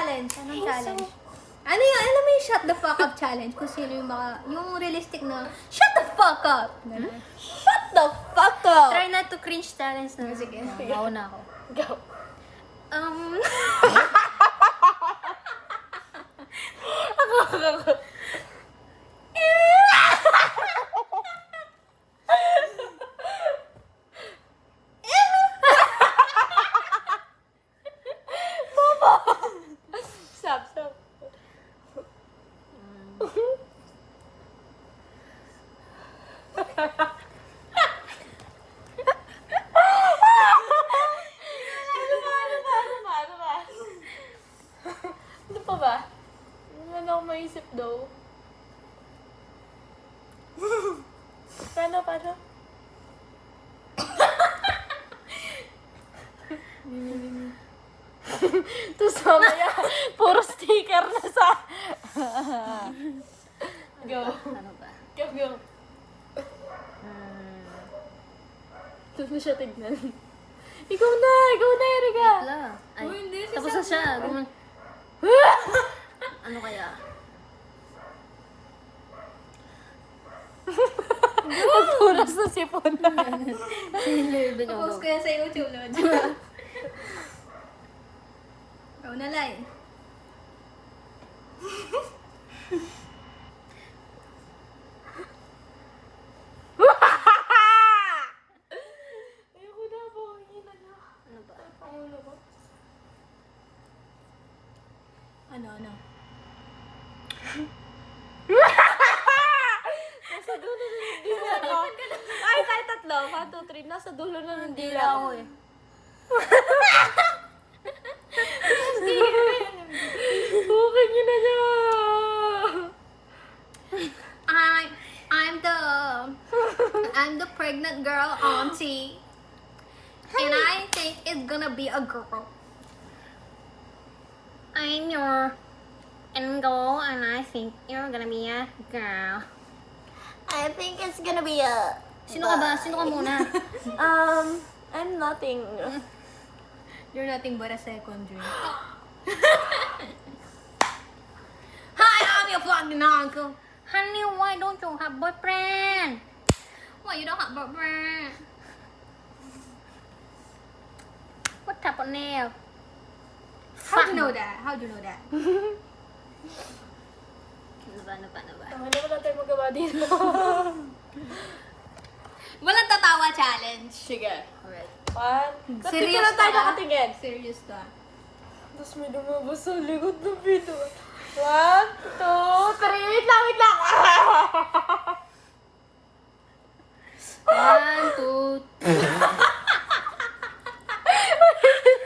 challenge? Anong challenge? Ano yung, alam mo yung shut the fuck up challenge? Kung sino yung yung realistic na, shut the fuck up! Ganun. Shut the fuck up! Try not to cringe challenge na. Sige. Mauna ako. Go. Stop, stop. Ano pa ba? Ano ako maisip daw? Paano? Tapos mamaya, puro sticker na sa... Go. Ano ba? Go. Tapos mo siya tignan. Ikaw na, Erika. Wala. Ay, Uy, hindi, si tapos na Sam siya. na. Ano kaya? Nagpunas na sipon na. Post ko yan sa YouTube, Lord. Ikaw na, Lai. Ayoko na, pangingin na. Ano ba? Pangulo ko. Ano? Nasa dulo na ng dila ko. Ay, tayo tatlo. 1, 2, 3. Nasa dulo na ng dila ko. eh. Okay, yun na niya. I'm the pregnant girl auntie. And I think it's gonna be a girl. I'm your Engo, and I think you're gonna be a girl. I think it's gonna be a... Sino ka ba? Sino ka muna? I'm nothing. You're nothing but a second drink. Hi, I'm your fucking uncle. Honey, why don't you have boyfriend? Why you don't have boyfriend? What type of nail? How'd you know that? How'd you know that? Ano ba? Tama naman natin magawa dito. Walang tatawa challenge. Sige. Alright. 1. Serious na tayo ka? nakatingin. Serious ka. Tapos may lumabas sa likod ng pito. 1, 2, 3. Wait lang. 1, 2,